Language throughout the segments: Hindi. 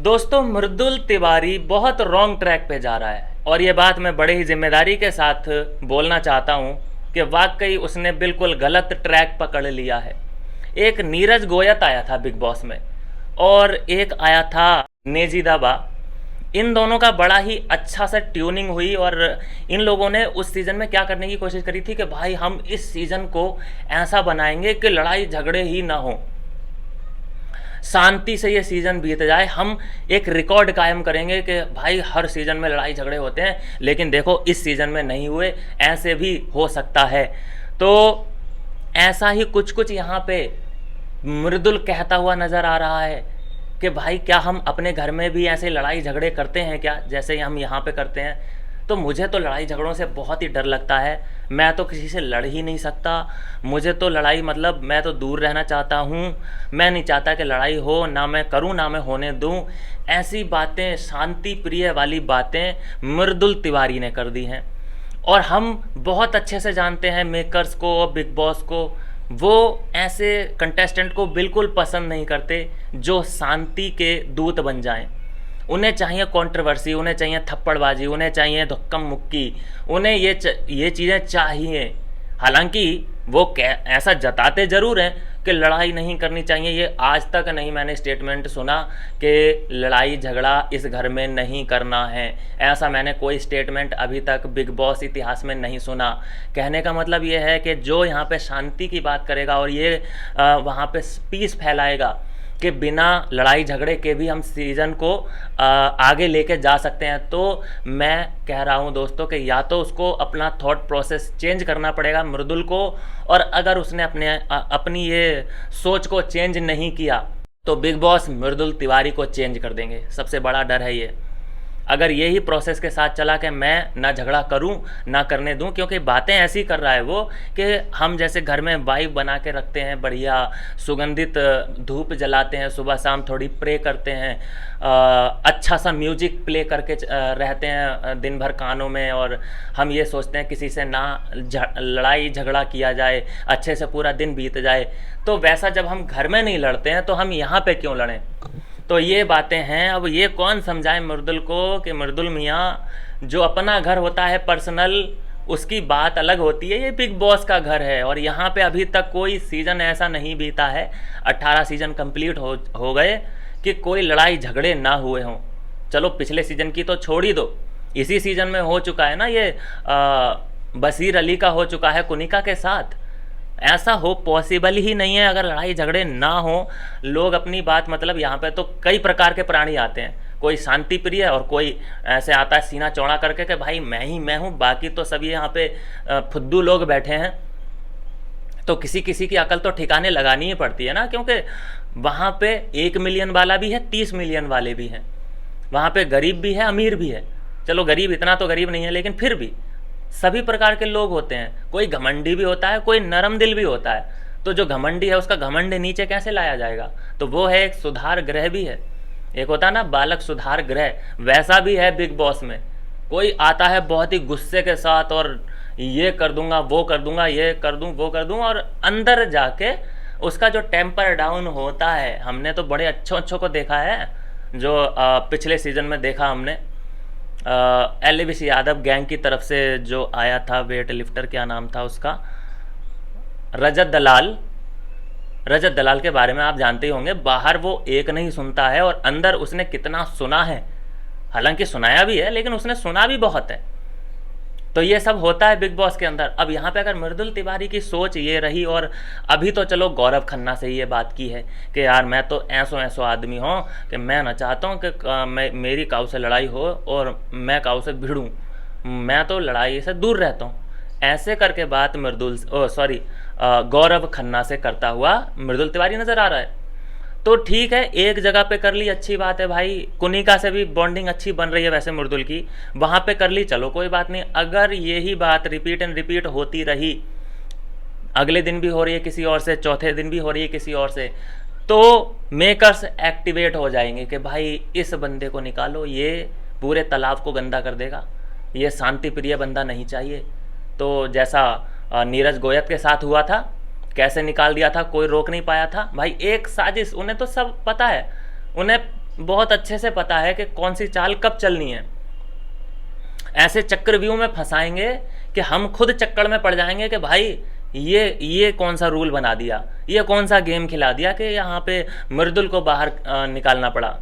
दोस्तों, मृदुल तिवारी बहुत रॉन्ग ट्रैक पे जा रहा है और ये बात मैं बड़े ही जिम्मेदारी के साथ बोलना चाहता हूँ कि वाकई उसने बिल्कुल गलत ट्रैक पकड़ लिया है। एक नीरज गोयत आया था बिग बॉस में और एक आया था नेजी दाबा। इन दोनों का बड़ा ही अच्छा सा ट्यूनिंग हुई और इन लोगों ने उस सीज़न में क्या करने की कोशिश करी थी कि भाई हम इस सीज़न को ऐसा बनाएंगे कि लड़ाई झगड़े ही ना हो, शांति से ये सीज़न बीत जाए। हम एक रिकॉर्ड कायम करेंगे कि भाई हर सीज़न में लड़ाई झगड़े होते हैं, लेकिन देखो इस सीज़न में नहीं हुए, ऐसे भी हो सकता है। तो ऐसा ही कुछ कुछ यहाँ पे मृदुल कहता हुआ नज़र आ रहा है कि भाई क्या हम अपने घर में भी ऐसे लड़ाई झगड़े करते हैं क्या, जैसे हम यहाँ पे करते हैं। तो मुझे तो लड़ाई झगड़ों से बहुत ही डर लगता है। मैं तो किसी से लड़ ही नहीं सकता। मुझे तो लड़ाई मतलब मैं तो दूर रहना चाहता हूँ। मैं नहीं चाहता कि लड़ाई हो, ना मैं करूँ ना मैं होने दूँ। ऐसी बातें, शांति प्रिय वाली बातें मृदुल तिवारी ने कर दी हैं और हम बहुत अच्छे से जानते हैं मेकर्स को और बिग बॉस को। वो ऐसे कंटेस्टेंट को बिल्कुल पसंद नहीं करते जो शांति के दूत बन जाएं। उन्हें चाहिए कंट्रोवर्सी, उन्हें चाहिए थप्पड़बाजी, उन्हें चाहिए धक्कम मुक्की, उन्हें ये चीज़ें चाहिए। हालांकि वो ऐसा जताते ज़रूर हैं कि लड़ाई नहीं करनी चाहिए। ये आज तक नहीं मैंने स्टेटमेंट सुना कि लड़ाई झगड़ा इस घर में नहीं करना है। ऐसा मैंने कोई स्टेटमेंट अभी तक बिग बॉस इतिहास में नहीं सुना। कहने का मतलब ये है कि जो यहाँ पे शांति की बात करेगा और ये वहाँ पे पीस फैलाएगा कि बिना लड़ाई झगड़े के भी हम सीज़न को आगे लेके जा सकते हैं, तो मैं कह रहा हूं दोस्तों कि या तो उसको अपना थॉट प्रोसेस चेंज करना पड़ेगा मृदुल को, और अगर उसने अपनी ये सोच को चेंज नहीं किया तो बिग बॉस मृदुल तिवारी को चेंज कर देंगे। सबसे बड़ा डर है ये। अगर यही प्रोसेस के साथ चला कि मैं ना झगड़ा करूं ना करने दूं, क्योंकि बातें ऐसी कर रहा है वो कि हम जैसे घर में वाइब बना के रखते हैं, बढ़िया सुगंधित धूप जलाते हैं, सुबह शाम थोड़ी प्रे करते हैं, अच्छा सा म्यूजिक प्ले करके रहते हैं दिन भर कानों में, और हम ये सोचते हैं किसी से ना लड़ाई झगड़ा किया जाए, अच्छे से पूरा दिन बीत जाए। तो वैसा जब हम घर में नहीं लड़ते हैं तो हम यहाँ पे क्यों लड़ें। तो ये बातें हैं। अब ये कौन समझाए मृदुल को कि मृदुल मियाँ, जो अपना घर होता है पर्सनल, उसकी बात अलग होती है। ये बिग बॉस का घर है और यहाँ पे अभी तक कोई सीज़न ऐसा नहीं बीता है, 18 सीज़न कंप्लीट हो गए कि कोई लड़ाई झगड़े ना हुए हों। चलो पिछले सीज़न की तो छोड़ ही दो, इसी सीज़न में हो चुका है ना ये बशीर अली का हो चुका है कुनिका के साथ। ऐसा हो पॉसिबल ही नहीं है अगर लड़ाई झगड़े ना हो। लोग अपनी बात, मतलब यहाँ पे तो कई प्रकार के प्राणी आते हैं, कोई शांति प्रिय और कोई ऐसे आता है सीना चौड़ा करके कि भाई मैं ही मैं हूँ, बाकी तो सभी यहाँ पे फुद्दू लोग बैठे हैं। तो किसी किसी की अकल तो ठिकाने लगानी ही पड़ती है ना, क्योंकि वहाँ पे 1 मिलियन वाला भी है, 30 मिलियन वाले भी हैं। वहाँ पे गरीब भी है, अमीर भी है। चलो गरीब इतना तो गरीब नहीं है, लेकिन फिर भी सभी प्रकार के लोग होते हैं। कोई घमंडी भी होता है, कोई नरम दिल भी होता है। तो जो घमंडी है उसका घमंड नीचे कैसे लाया जाएगा। तो वो है एक सुधार गृह भी है, एक होता है ना बालक सुधार गृह, वैसा भी है बिग बॉस में। कोई आता है बहुत ही गुस्से के साथ और ये कर दूंगा वो कर दूंगा, ये कर दूं वो कर दूं, और अंदर जाके उसका जो टेम्पर डाउन होता है, हमने तो बड़े अच्छों को देखा है। जो पिछले सीजन में देखा हमने, एलविश यादव गैंग की तरफ से जो आया था वेट लिफ्टर, क्या नाम था उसका, रजत दलाल के बारे में आप जानते ही होंगे। बाहर वो एक नहीं सुनता है और अंदर उसने कितना सुना है। हालांकि सुनाया भी है, लेकिन उसने सुना भी बहुत है। तो ये सब होता है बिग बॉस के अंदर। अब यहाँ पे अगर मृदुल तिवारी की सोच ये रही, और अभी तो चलो गौरव खन्ना से ये बात की है कि यार मैं तो ऐसो आदमी हूँ कि मैं ना चाहता हूँ कि मेरी काऊ से लड़ाई हो और मैं काऊ से भिड़ूँ, मैं तो लड़ाई से दूर रहता हूँ। ऐसे करके बात गौरव खन्ना से करता हुआ मृदुल तिवारी नज़र आ रहा है। तो ठीक है, एक जगह पे कर ली, अच्छी बात है भाई। कुनिका से भी बॉन्डिंग अच्छी बन रही है वैसे मृदुल की, वहाँ पे कर ली, चलो कोई बात नहीं। अगर यही बात रिपीट एंड रिपीट होती रही, अगले दिन भी हो रही है किसी और से, चौथे दिन भी हो रही है किसी और से, तो मेकर्स एक्टिवेट हो जाएंगे कि भाई इस बंदे को निकालो, ये पूरे तालाब को गंदा कर देगा, ये शांति प्रिय बंदा नहीं चाहिए। तो जैसा नीरज गोयत के साथ हुआ था, कैसे निकाल दिया था, कोई रोक नहीं पाया था भाई। एक साजिश, उन्हें तो सब पता है, उन्हें बहुत अच्छे से पता है कि कौन सी चाल कब चलनी है। ऐसे चक्रव्यूह में फंसाएंगे कि हम खुद चक्कर में पड़ जाएंगे कि भाई ये कौन सा रूल बना दिया, ये कौन सा गेम खिला दिया कि यहाँ पे मृदुल को बाहर निकालना पड़ा।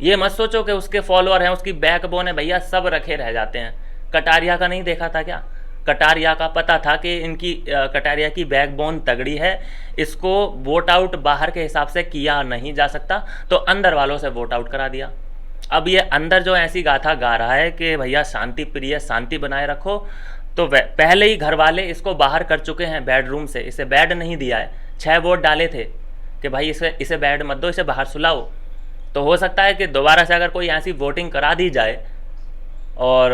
ये मत सोचो कि उसके फॉलोअर हैं, उसकी बैकबोन है, भैया सब रखे रह जाते हैं। कटारिया का नहीं देखा था क्या? कटारिया का पता था कि इनकी कटारिया की बैकबोन तगड़ी है, इसको वोट आउट बाहर के हिसाब से किया नहीं जा सकता, तो अंदर वालों से वोट आउट करा दिया। अब ये अंदर जो ऐसी गाथा गा रहा है कि भैया शांति प्रिय, शांति बनाए रखो, तो पहले ही घर वाले इसको बाहर कर चुके हैं बेडरूम से, इसे बेड नहीं दिया है। 6 वोट डाले थे कि भाई इसे बेड मत दो, इसे बाहर सुलाओ। तो हो सकता है कि दोबारा से अगर कोई ऐसी वोटिंग करा दी जाए और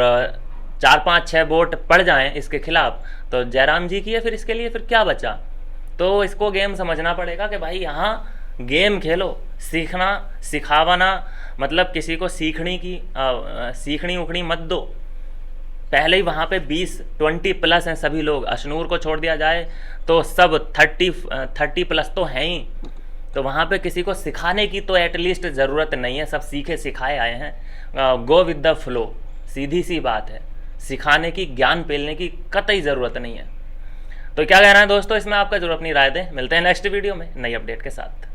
4, 5, 6 वोट पड़ जाएं इसके खिलाफ, तो जयराम जी की है, फिर इसके लिए फिर क्या बचा? तो इसको गेम समझना पड़ेगा कि भाई यहाँ गेम खेलो, सीखना सिखावाना, मतलब किसी को सीखनी उखनी मत दो। पहले ही वहाँ पे 20 प्लस हैं सभी लोग, अशनूर को छोड़ दिया जाए तो सब 30 प्लस तो हैं ही। तो वहाँ पे किसी को सिखाने की तो एटलीस्ट ज़रूरत नहीं है, सब सीखे सिखाए आए हैं। गो विद द फ्लो, सीधी सी बात है, सिखाने की, ज्ञान पेलने की कतई ज़रूरत नहीं है। तो क्या कहना है दोस्तों, इसमें आपका जरूर अपनी राय दें। मिलते हैं नेक्स्ट वीडियो में नई अपडेट के साथ।